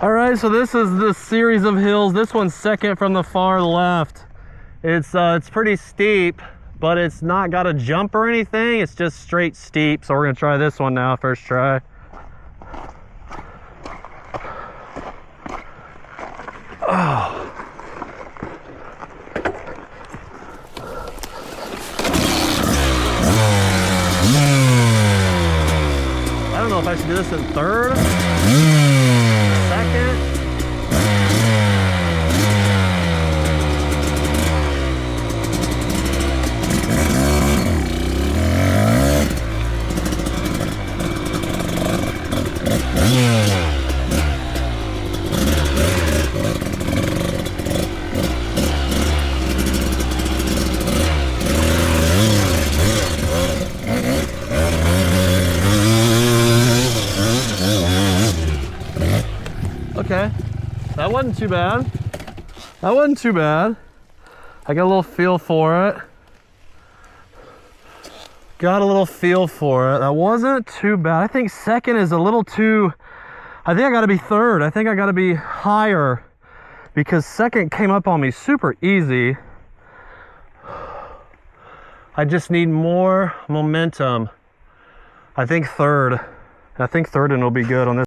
All right, so this is the series of hills. This one's second from the far left. It's pretty steep, but it's not got a jump or anything. It's just straight steep. So we're gonna try this one now, first try. Oh. I don't know if I should do this in third, second. Okay, that wasn't too bad. That wasn't too bad. I got a little feel for it. Got a little feel for it. That wasn't too bad. I think second is a little too, I think I gotta be third. I think I gotta be higher because second came up on me super easy. I just need more momentum. I think third and it'll be good on this.